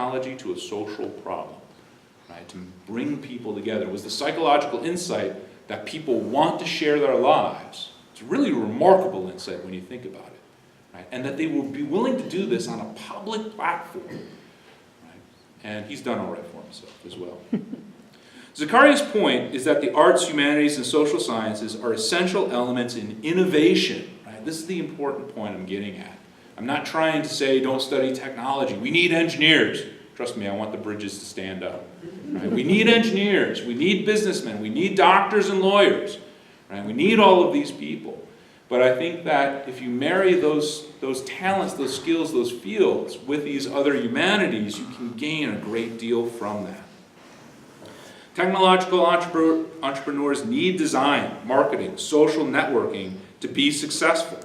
technology to a social problem, right? To bring people together. It was the psychological insight that people want to share their lives. It's a really remarkable insight when you think about it, right? And that they will be willing to do this on a public platform, right? And he's done all right for himself as well. Zakaria's point is that the arts, humanities, and social sciences are essential elements in innovation, right? This is the important point I'm getting at. I'm not trying to say don't study technology. We need engineers. Trust me, I want the bridges to stand up. Right? We need engineers. We need businessmen. We need doctors and lawyers. Right? We need all of these people. But I think that if you marry those talents, those skills, those fields with these other humanities, you can gain a great deal from that. Technological entrepreneurs need design, marketing, social networking to be successful.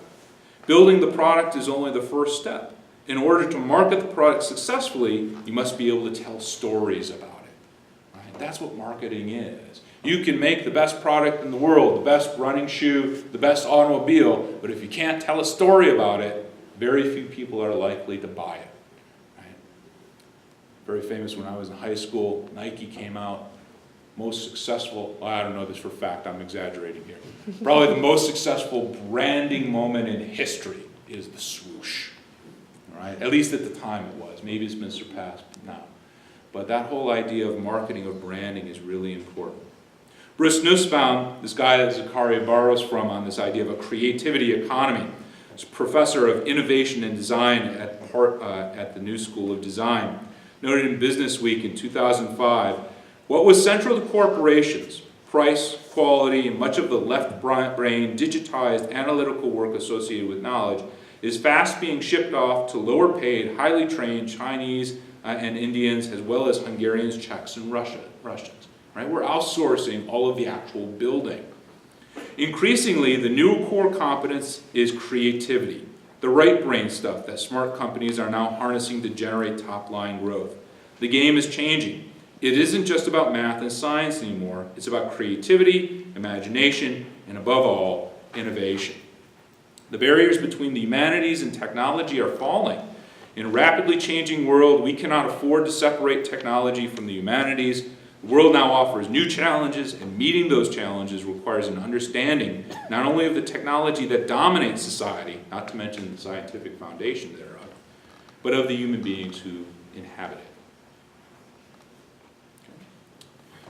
Building the product is only the first step. In order to market the product successfully, you must be able to tell stories about it. Right? That's what marketing is. You can make the best product in the world, the best running shoe, the best automobile, but if you can't tell a story about it, very few people are likely to buy it. Right? Very famous when I was in high school, Nike came out. Most successful, well, I don't know this for a fact, I'm exaggerating here. Probably the most successful branding moment in history is the swoosh. Right? At least at the time it was. Maybe it's been surpassed now. But that whole idea of marketing, of branding is really important. Bruce Nussbaum, this guy that Zakaria borrows from on this idea of a creativity economy, is professor of innovation and design at the New School of Design, noted in Business Week in 2005, what was central to corporations, price, quality, and much of the left brain digitized analytical work associated with knowledge is fast being shipped off to lower paid, highly trained Chinese and Indians, as well as Hungarians, Czechs, and Russians. Right? We're outsourcing all of the actual building. Increasingly, the new core competence is creativity, the right brain stuff that smart companies are now harnessing to generate top-line growth. The game is changing. It isn't just about math and science anymore. It's about creativity, imagination, and above all, innovation. The barriers between the humanities and technology are falling. In a rapidly changing world, we cannot afford to separate technology from the humanities. The world now offers new challenges, and meeting those challenges requires an understanding not only of the technology that dominates society, not to mention the scientific foundation thereof, but of the human beings who inhabit it.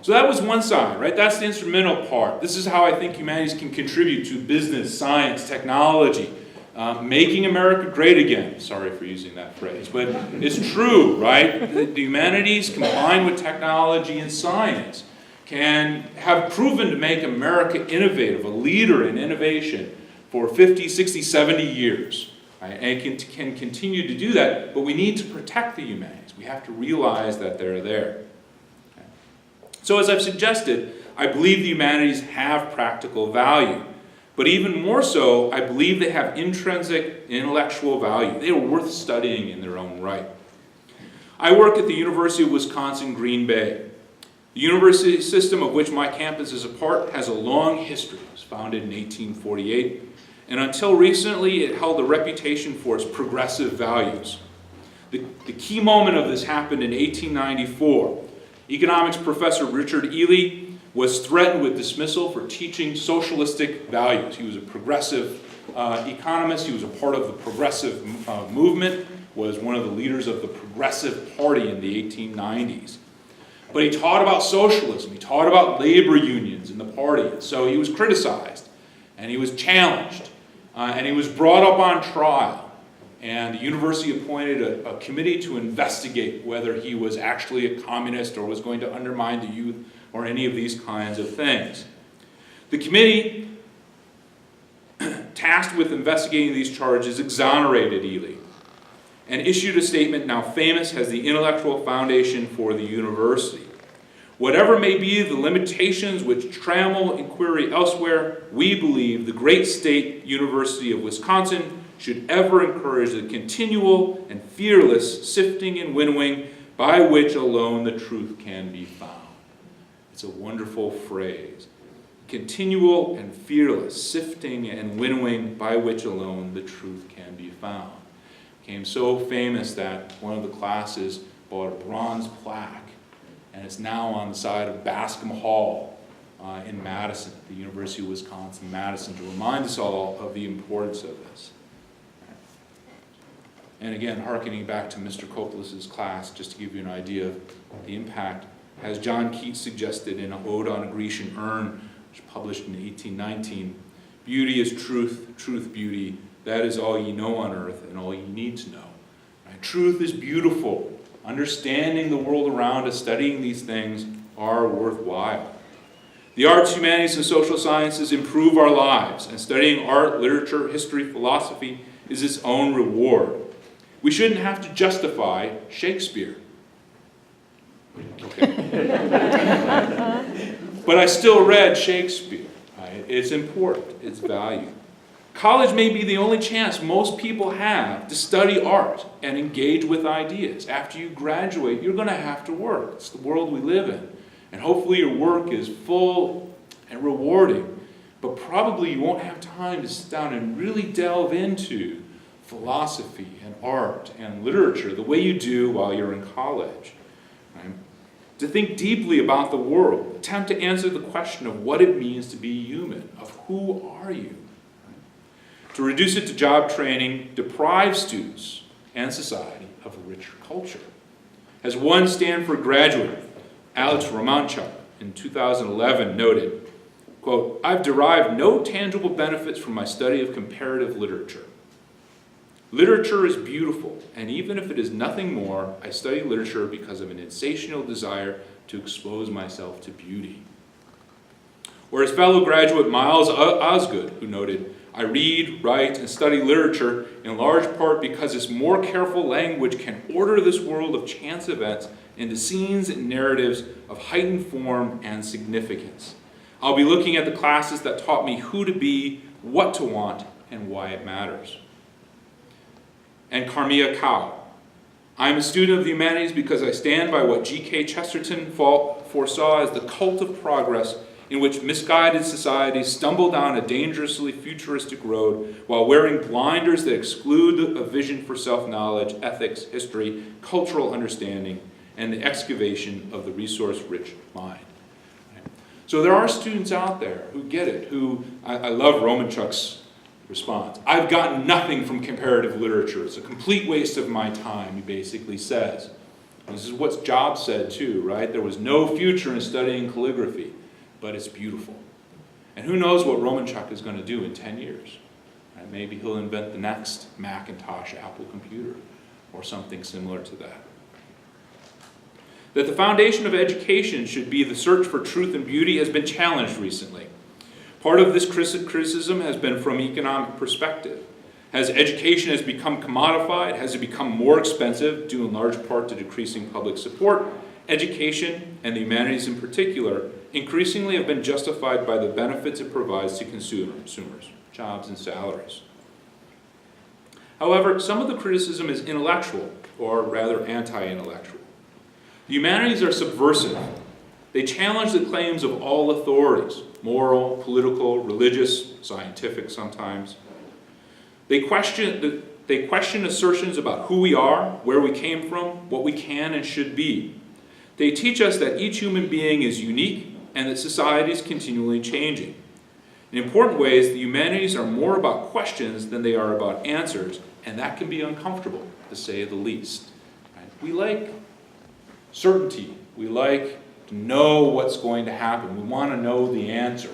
So that was one side, right? That's the instrumental part. This is how I think humanities can contribute to business, science, technology, making America great again. Sorry for using that phrase, but it's true, right? The humanities combined with technology and science can have proven to make America innovative, a leader in innovation for 50, 60, 70 years. Right? And it can continue to do that, but we need to protect the humanities. We have to realize that they're there. So as I've suggested, I believe the humanities have practical value. But even more so, I believe they have intrinsic intellectual value. They are worth studying in their own right. I work at the University of Wisconsin-Green Bay. The university system of which my campus is a part has a long history. It was founded in 1848. And until recently, it held a reputation for its progressive values. The key moment of this happened in 1894. Economics professor Richard Ely was threatened with dismissal for teaching socialistic values. He was a progressive economist. He was a part of the progressive movement, was one of the leaders of the Progressive Party in the 1890s. But he taught about socialism. He taught about labor unions in the party. And so he was criticized, and he was challenged, and he was brought up on trial. And the university appointed a committee to investigate whether he was actually a communist or was going to undermine the youth or any of these kinds of things. The committee, tasked with investigating these charges, exonerated Ely and issued a statement now famous as the intellectual foundation for the university. Whatever may be the limitations which trammel inquiry elsewhere, we believe the great state University of Wisconsin should ever encourage the continual and fearless sifting and winnowing by which alone the truth can be found. It's a wonderful phrase. Continual and fearless sifting and winnowing by which alone the truth can be found. It became so famous that one of the classes call it a bronze plaque, and it's now on the side of Bascom Hall in Madison, at the University of Wisconsin-Madison, to remind us all of the importance of this. And again, hearkening back to Mr. Koplas' class, just to give you an idea of the impact, as John Keats suggested in an Ode on a Grecian Urn, which was published in 1819, beauty is truth, truth beauty, that is all ye know on earth and all ye need to know. Right? Truth is beautiful. Understanding the world around us, studying these things are worthwhile. The arts, humanities, and social sciences improve our lives, and studying art, literature, history, philosophy is its own reward. We shouldn't have to justify Shakespeare. Okay. But I still read Shakespeare. Right? It's important. It's valued. College may be the only chance most people have to study art and engage with ideas. After you graduate, you're going to have to work. It's the world we live in. And hopefully your work is full and rewarding. But probably you won't have time to sit down and really delve into philosophy and art and literature the way you do while you're in college. Right? To think deeply about the world, attempt to answer the question of what it means to be human, of who are you? Right? To reduce it to job training deprives students and society of a richer culture. As one Stanford graduate, Alex Romanchuk, in 2011 noted, quote, "I've derived no tangible benefits from my study of comparative literature. Literature is beautiful, and even if it is nothing more, I study literature because of an insatiable desire to expose myself to beauty." Or his fellow graduate Miles Osgood, who noted, "I read, write, and study literature in large part because its more careful language can order this world of chance events into scenes and narratives of heightened form and significance. I'll be looking at the classes that taught me who to be, what to want, and why it matters." And Carmia Cow, "I'm a student of the humanities because I stand by what G.K. Chesterton foresaw as the cult of progress in which misguided societies stumble down a dangerously futuristic road while wearing blinders that exclude a vision for self-knowledge, ethics, history, cultural understanding, and the excavation of the resource-rich mind." Right? So there are students out there who get it, who, I love Romanchuk's response. "I've gotten nothing from comparative literature. It's a complete waste of my time," he basically says. This is what Jobs said too, right? There was no future in studying calligraphy, but it's beautiful. And who knows what Romanchuk is going to do in 10 years? Right? Maybe he'll invent the next Macintosh Apple computer or something similar to that. That the foundation of education should be the search for truth and beauty has been challenged recently. Part of this criticism has been from economic perspective. As education has become commodified, has it become more expensive, due in large part to decreasing public support, education, and the humanities in particular, increasingly have been justified by the benefits it provides to consumers, jobs and salaries. However, some of the criticism is intellectual, or rather anti-intellectual. The humanities are subversive. They challenge the claims of all authorities, moral, political, religious, scientific sometimes. They question assertions about who we are, where we came from, what we can and should be. They teach us that each human being is unique and that society is continually changing. In important ways, the humanities are more about questions than they are about answers, and that can be uncomfortable, to say the least. Right? We like certainty. We like to know what's going to happen. We want to know the answer.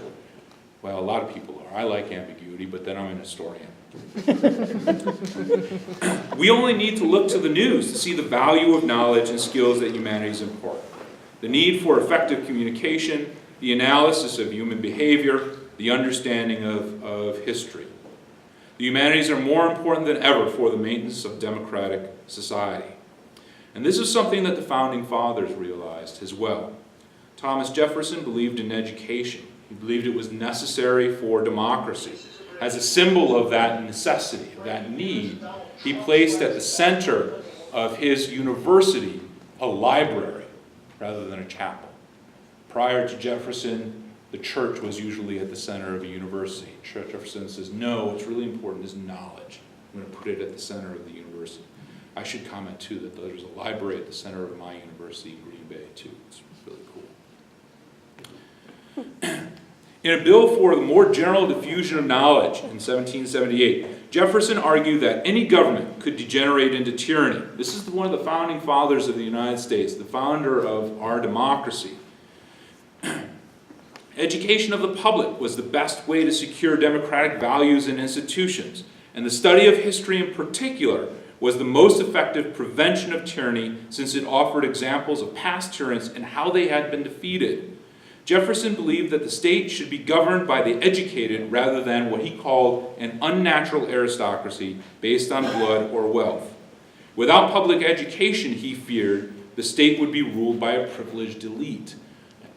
Well, a lot of people are. I like ambiguity, but then I'm an historian. We only need to look to the news to see the value of knowledge and skills that humanities impart. The need for effective communication, the analysis of human behavior, the understanding of history. The humanities are more important than ever for the maintenance of democratic society. And this is something that the Founding Fathers realized as well. Thomas Jefferson believed in education. He believed it was necessary for democracy. As a symbol of that necessity, of that need, he placed at the center of his university a library rather than a chapel. Prior to Jefferson, the church was usually at the center of a university. Jefferson says, no, what's really important is knowledge. I'm going to put it at the center of the university. I should comment too that there's a library at the center of my university in Green Bay too. It's really cool. In a bill for the more general diffusion of knowledge in 1778, Jefferson argued that any government could degenerate into tyranny. This is one of the founding fathers of the United States, the founder of our democracy. Education of the public was the best way to secure democratic values and institutions, and the study of history in particular was the most effective prevention of tyranny since it offered examples of past tyrants and how they had been defeated. Jefferson believed that the state should be governed by the educated rather than what he called an unnatural aristocracy based on blood or wealth. Without public education, he feared, the state would be ruled by a privileged elite.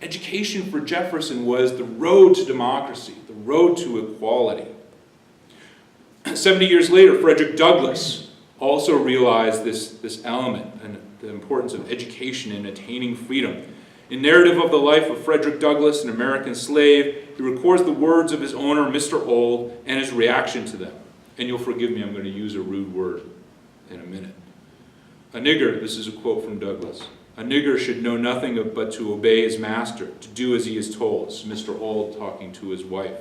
Education for Jefferson was the road to democracy, the road to equality. 70 years later, Frederick Douglass also realized this element and the importance of education in attaining freedom. In Narrative of the Life of Frederick Douglass, an American slave, he records the words of his owner, Mr. Old, and his reaction to them. And you'll forgive me, I'm going to use a rude word in a minute. A nigger, this is a quote from Douglass, a nigger should know nothing but to obey his master, to do as he is told. This is Mr. Old talking to his wife.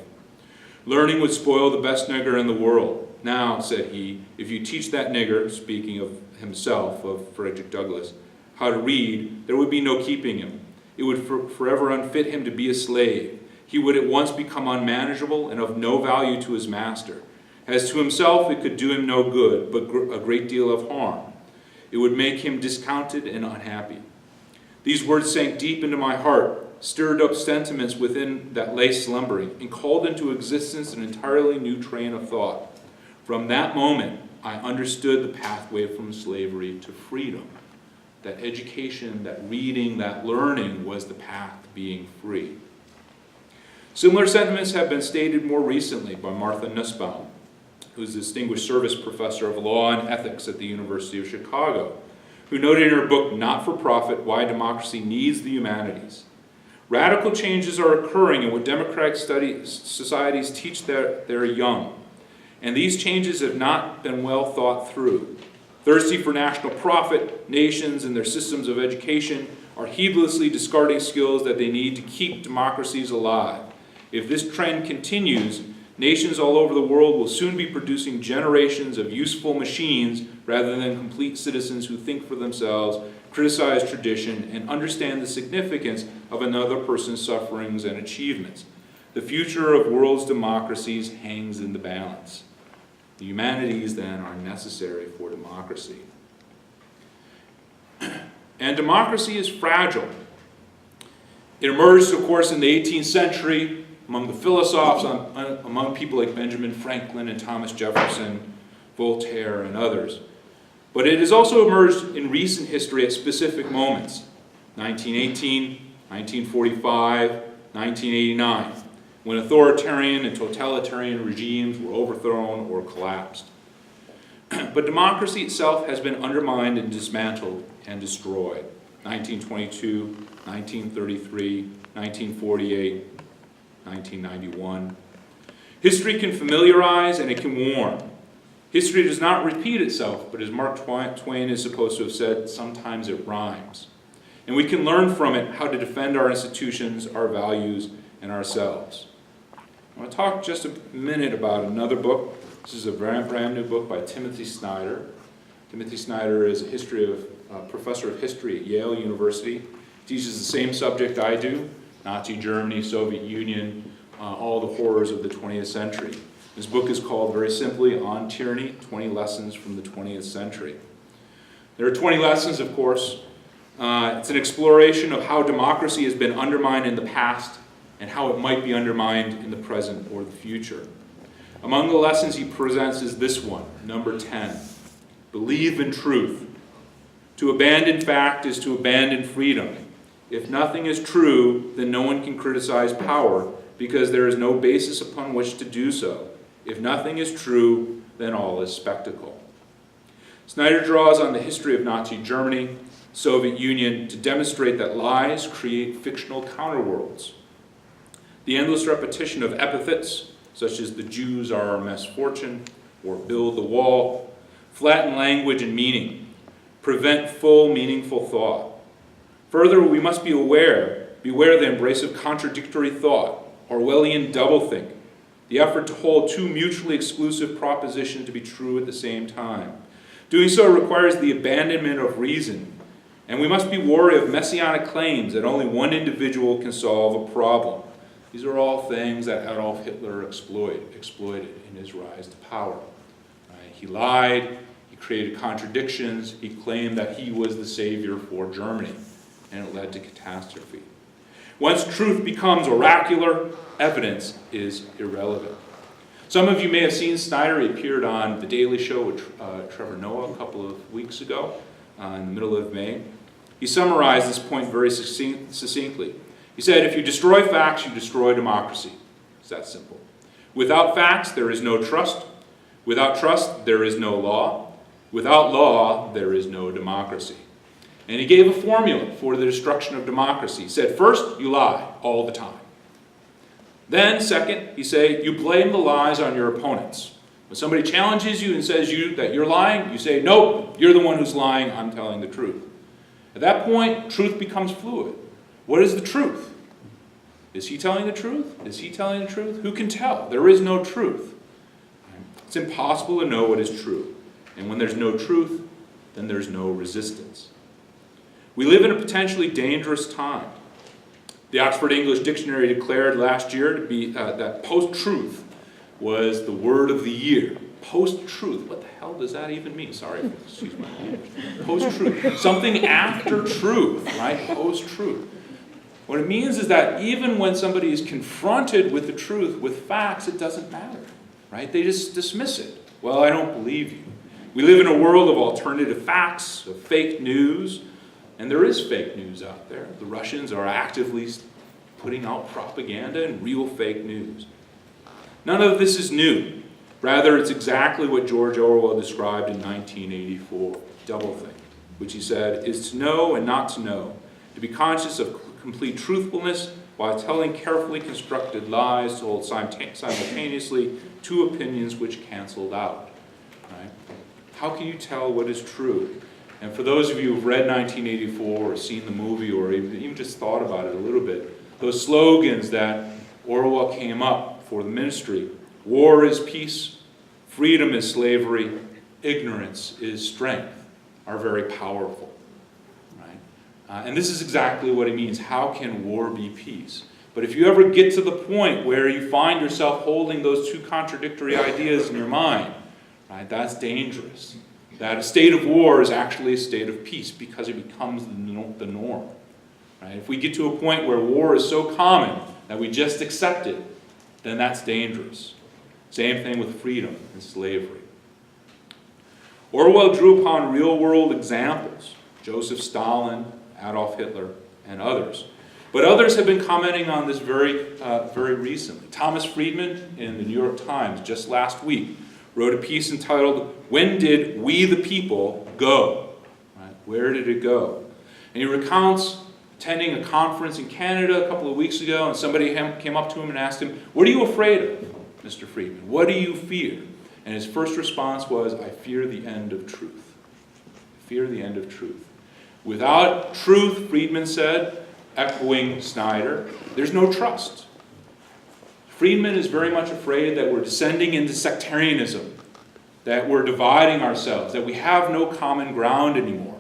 Learning would spoil the best nigger in the world. Now, said he, if you teach that nigger, speaking of himself, of Frederick Douglass, how to read, there would be no keeping him. It would forever unfit him to be a slave. He would at once become unmanageable and of no value to his master. As to himself, it could do him no good, but a great deal of harm. It would make him discontented and unhappy. These words sank deep into my heart, stirred up sentiments within that lay slumbering, and called into existence an entirely new train of thought. From that moment, I understood the pathway from slavery to freedom. That education, that reading, that learning was the path to being free. Similar sentiments have been stated more recently by Martha Nussbaum, who is a distinguished service professor of law and ethics at the University of Chicago, who noted in her book, Not for Profit, Why Democracy Needs the Humanities. Radical changes are occurring in what democratic societies teach their young, and these changes have not been well thought through. Thirsty for national profit, nations and their systems of education are heedlessly discarding skills that they need to keep democracies alive. If this trend continues, nations all over the world will soon be producing generations of useful machines rather than complete citizens who think for themselves, criticize tradition, and understand the significance of another person's sufferings and achievements. The future of world's democracies hangs in the balance. The humanities, then, are necessary for democracy. And democracy is fragile. It emerged, of course, in the 18th century among the philosophers, among people like Benjamin Franklin and Thomas Jefferson, Voltaire, and others. But it has also emerged in recent history at specific moments, 1918, 1945, 1989. When authoritarian and totalitarian regimes were overthrown or collapsed. But democracy itself has been undermined and dismantled and destroyed. 1922, 1933, 1948, 1991. History can familiarize and it can warn. History does not repeat itself, but as Mark Twain is supposed to have said, sometimes it rhymes. And we can learn from it how to defend our institutions, our values, and ourselves. I want to talk just a minute about another book. This is a brand new book by Timothy Snyder. Timothy Snyder is a professor of history at Yale University. He teaches the same subject I do, Nazi Germany, Soviet Union, all the horrors of the 20th century. This book is called, very simply, On Tyranny, 20 Lessons from the 20th Century. There are 20 lessons, of course. It's an exploration of how democracy has been undermined in the past and how it might be undermined in the present or the future. Among the lessons he presents is this one, number 10. Believe in truth. To abandon fact is to abandon freedom. If nothing is true, then no one can criticize power because there is no basis upon which to do so. If nothing is true, then all is spectacle. Snyder draws on the history of Nazi Germany, Soviet Union, to demonstrate that lies create fictional counterworlds. The endless repetition of epithets, such as the Jews are our misfortune, or build the wall, flatten language and meaning. prevent full, meaningful thought. Further, we must beware of the embrace of contradictory thought, Orwellian doublethink, the effort to hold two mutually exclusive propositions to be true at the same time. Doing so requires the abandonment of reason, and we must be wary of messianic claims that only one individual can solve a problem. These are all things that Adolf Hitler exploited in his rise to power. Right? He lied, he created contradictions, he claimed that he was the savior for Germany, and it led to catastrophe. Once truth becomes oracular, evidence is irrelevant. Some of you may have seen Snyder. He appeared on The Daily Show with Trevor Noah a couple of weeks ago, in the middle of May. He summarized this point very succinctly. He said, if you destroy facts, you destroy democracy. It's that simple. Without facts, there is no trust. Without trust, there is no law. Without law, there is no democracy. And he gave a formula for the destruction of democracy. He said, first, you lie all the time. Then, second, he said, you blame the lies on your opponents. When somebody challenges you and says that you're lying, you say, nope, you're the one who's lying, I'm telling the truth. At that point, truth becomes fluid. What is the truth? Is he telling the truth? Is he telling the truth? Who can tell? There is no truth. It's impossible to know what is true. And when there's no truth, then there's no resistance. We live in a potentially dangerous time. The Oxford English Dictionary declared last year to be that post-truth was the word of the year. Post-truth, what the hell does that even mean? Sorry, excuse my language. Post-truth, something after truth, right? Post-truth. What it means is that even when somebody is confronted with the truth, with facts, it doesn't matter, right? They just dismiss it. Well, I don't believe you. We live in a world of alternative facts, of fake news, and there is fake news out there. The Russians are actively putting out propaganda and real fake news. None of this is new. Rather, it's exactly what George Orwell described in 1984, doublethink, which he said is to know and not to know, to be conscious of complete truthfulness while telling carefully constructed lies to hold simultaneously two opinions which canceled out. Right? How can you tell what is true? And for those of you who've read 1984 or seen the movie or even just thought about it a little bit, those slogans that Orwell came up for the ministry, war is peace, freedom is slavery, ignorance is strength, are very powerful. Right? And this is exactly what it means. How can war be peace? But if you ever get to the point where you find yourself holding those two contradictory ideas in your mind, right, that's dangerous. That a state of war is actually a state of peace because it becomes the norm. Right? If we get to a point where war is so common that we just accept it, then that's dangerous. Same thing with freedom and slavery. Orwell drew upon real-world examples, Joseph Stalin, Adolf Hitler, and others. But others have been commenting on this very recently. Thomas Friedman in the New York Times just last week wrote a piece entitled, "When Did We the People Go?" Right? Where did it go? And he recounts attending a conference in Canada a couple of weeks ago, and somebody came up to him and asked him, "What are you afraid of, Mr. Friedman? What do you fear?" And his first response was, "I fear the end of truth." I fear the end of truth. Without truth, Friedman said, echoing Snyder, there's no trust. Friedman is very much afraid that we're descending into sectarianism, that we're dividing ourselves, that we have no common ground anymore.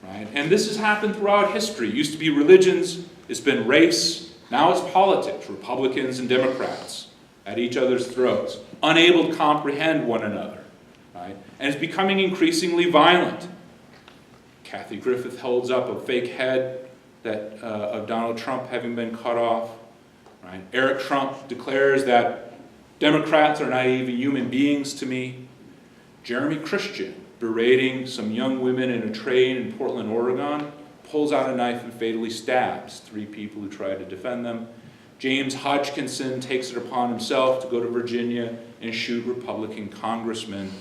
Right? And this has happened throughout history. It used to be religions, it's been race, now it's politics, Republicans and Democrats at each other's throats, unable to comprehend one another. Right? And it's becoming increasingly violent. Kathy Griffith holds up a fake head of Donald Trump having been cut off. Right? Eric Trump declares that Democrats are not even human beings to me. Jeremy Christian, berating some young women in a train in Portland, Oregon, pulls out a knife and fatally stabs 3 people who try to defend them. James Hodgkinson takes it upon himself to go to Virginia and shoot Republican Congressman.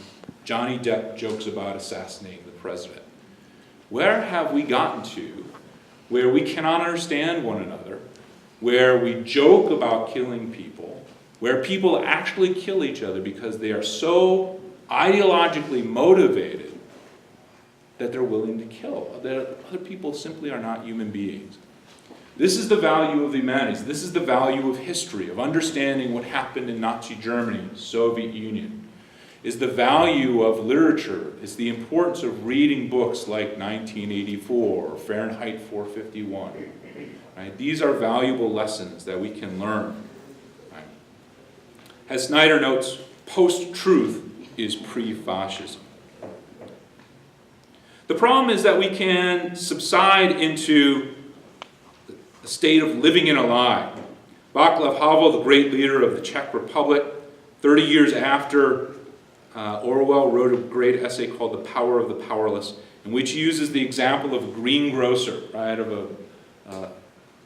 Johnny Depp jokes about assassinating the president. Where have we gotten to where we cannot understand one another, where we joke about killing people, where people actually kill each other because they are so ideologically motivated that they're willing to kill, that other people simply are not human beings. This is the value of the humanities. This is the value of history, of understanding what happened in Nazi Germany, Soviet Union. Is the value of literature, is the importance of reading books like 1984 or Fahrenheit 451. Right? These are valuable lessons that we can learn. Right? As Snyder notes, post-truth is pre-fascism. The problem is that we can subside into a state of living in a lie. Václav Havel, the great leader of the Czech Republic, 30 years after Orwell wrote a great essay called The Power of the Powerless, in which he uses the example of a greengrocer, right, of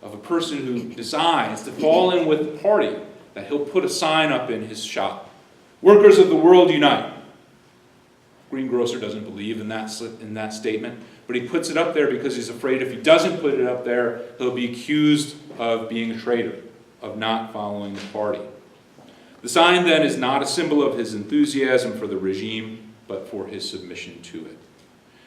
a person who decides to fall in with the party, that he'll put a sign up in his shop. Workers of the world unite. Greengrocer doesn't believe in that statement, but he puts it up there because he's afraid if he doesn't put it up there, he'll be accused of being a traitor, of not following the party. The sign then is not a symbol of his enthusiasm for the regime, but for his submission to it.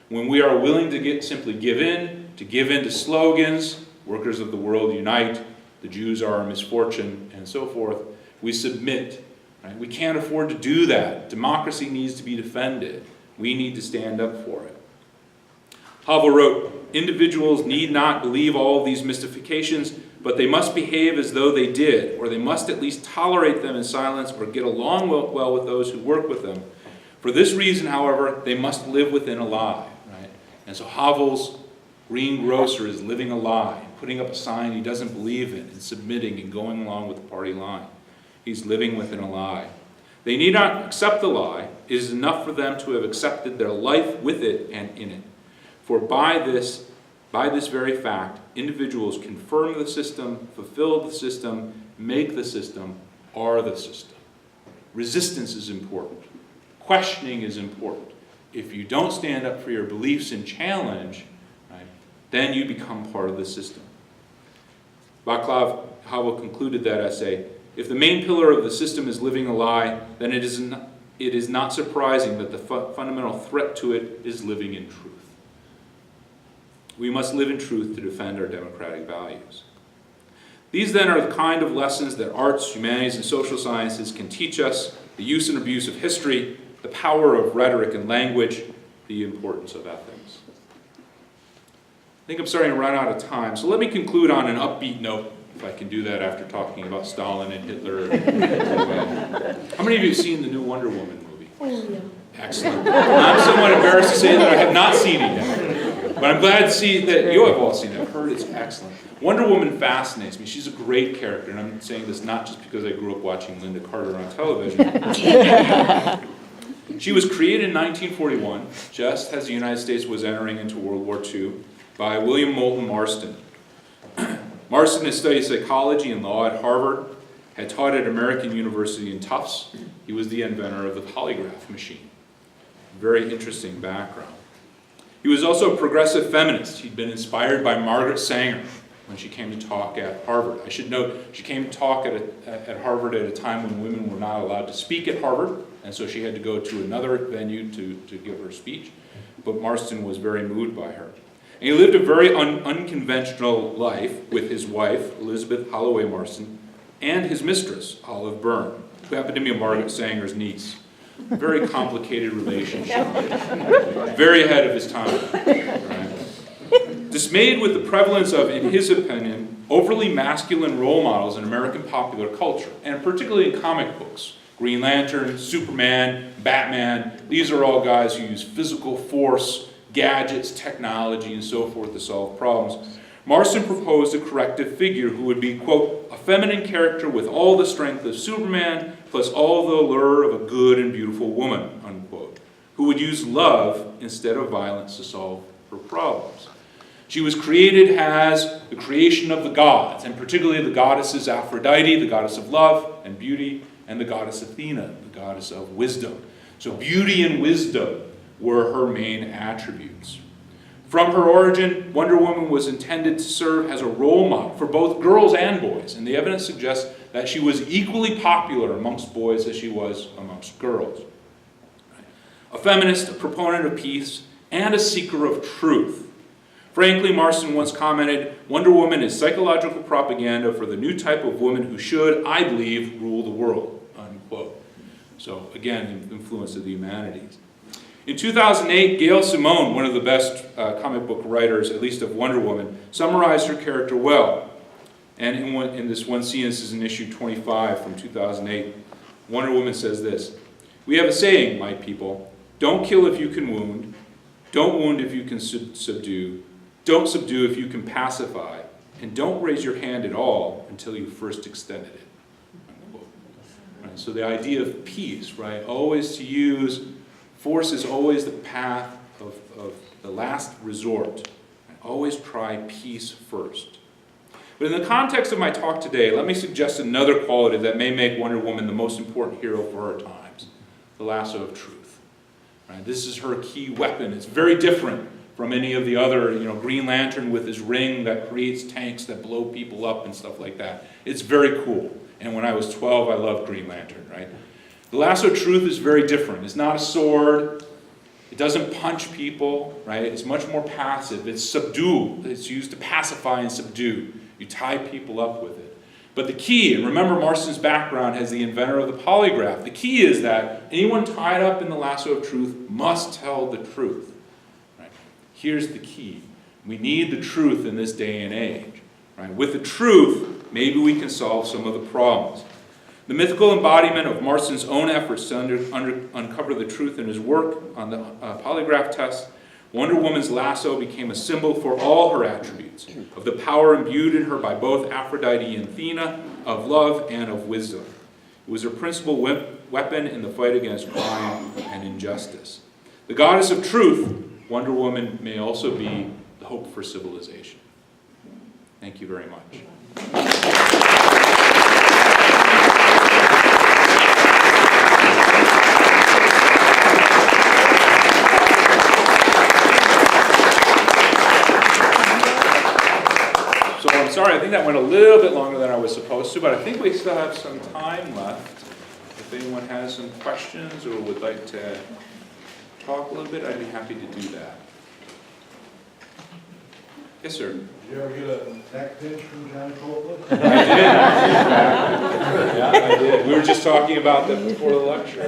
When we are willing to simply give in to slogans, workers of the world unite, the Jews are our misfortune, and so forth, we submit. Right? We can't afford to do that. Democracy needs to be defended. We need to stand up for it. Havel wrote, individuals need not believe all of these mystifications, but they must behave as though they did, or they must at least tolerate them in silence or get along well with those who work with them. For this reason, however, they must live within a lie. Right? And so Havel's greengrocer is living a lie, putting up a sign he doesn't believe in, and submitting and going along with the party line. He's living within a lie. They need not accept the lie. It is enough for them to have accepted their life with it and in it. For by this very fact, individuals confirm the system, fulfill the system, make the system, are the system. Resistance is important. Questioning is important. If you don't stand up for your beliefs and challenge, right, then you become part of the system. Václav Havel concluded that essay, if the main pillar of the system is living a lie, then it is not surprising that the fundamental threat to it is living in truth. We must live in truth to defend our democratic values. These then are the kind of lessons that arts, humanities, and social sciences can teach us: the use and abuse of history, the power of rhetoric and language, the importance of ethics. I think I'm starting to run out of time, so let me conclude on an upbeat note, if I can do that after talking about Stalin and Hitler. How many of you have seen the new Wonder Woman movie? No. Excellent. I'm somewhat embarrassed to say that I have not seen it yet, but I'm glad to see that you have all seen it. I've heard it's excellent. Wonder Woman fascinates me. She's a great character, and I'm saying this not just because I grew up watching Linda Carter on television. She was created in 1941, just as the United States was entering into World War II, by William Moulton Marston. Marston had studied psychology and law at Harvard, had taught at American University in Tufts. He was the inventor of the polygraph machine. Very interesting background. He was also a progressive feminist. He'd been inspired by Margaret Sanger when she came to talk at Harvard. I should note, she came to talk at Harvard at a time when women were not allowed to speak at Harvard, and so she had to go to another venue to give her speech. But Marston was very moved by her. And he lived a very unconventional life with his wife, Elizabeth Holloway Marston, and his mistress, Olive Byrne, who happened to be Margaret Sanger's niece. Very complicated relationship. Very ahead of his time. Right? Dismayed with the prevalence of, in his opinion, overly masculine role models in American popular culture, and particularly in comic books. Green Lantern, Superman, Batman, these are all guys who use physical force, gadgets, technology, and so forth to solve problems. Marston proposed a corrective figure who would be, quote, a feminine character with all the strength of Superman, plus all the allure of a good and beautiful woman, unquote, who would use love instead of violence to solve her problems. She was created as the creation of the gods, and particularly the goddesses Aphrodite, the goddess of love and beauty, and the goddess Athena, the goddess of wisdom. So beauty and wisdom were her main attributes. From her origin, Wonder Woman was intended to serve as a role model for both girls and boys, and the evidence suggests that she was equally popular amongst boys as she was amongst girls. A feminist, a proponent of peace, and a seeker of truth. Frankly, Marston once commented, Wonder Woman is psychological propaganda for the new type of woman who should, I believe, rule the world, unquote. So again, the influence of the humanities. In 2008, Gail Simone, one of the best comic book writers, at least of Wonder Woman, summarized her character well. And in this one scene, this is in issue 25 from 2008, Wonder Woman says this: "We have a saying, my people, don't kill if you can wound, don't wound if you can subdue, don't subdue if you can pacify, and don't raise your hand at all until you first extended it." Right? So the idea of peace, right? Always to use force is always the path of the last resort. Always try peace first. But in the context of my talk today, let me suggest another quality that may make Wonder Woman the most important hero for her times: the lasso of truth. Right? This is her key weapon. It's very different from any of the other, Green Lantern with his ring that creates tanks that blow people up and stuff like that. It's very cool. And when I was 12, I loved Green Lantern, right? The lasso of truth is very different. It's not a sword. It doesn't punch people, right? It's much more passive. It's subdue. It's used to pacify and subdue. You tie people up with it. But the key, and remember Marston's background as the inventor of the polygraph, the key is that anyone tied up in the lasso of truth must tell the truth. Right? Here's the key. We need the truth in this day and age. Right? With the truth, maybe we can solve some of the problems. The mythical embodiment of Marston's own efforts to uncover the truth in his work on the polygraph test, Wonder Woman's lasso became a symbol for all her attributes, of the power imbued in her by both Aphrodite and Athena, of love and of wisdom. It was her principal weapon in the fight against crime and injustice. The goddess of truth, Wonder Woman may also be the hope for civilization. Thank you very much. So I'm sorry, I think that went a little bit longer than I was supposed to, but I think we still have some time left. If anyone has some questions or would like to talk a little bit, I'd be happy to do that. Yes, sir. Did you ever get a tech pitch from John Koplas? I did. Yeah, I did. We were just talking about that before the lecture.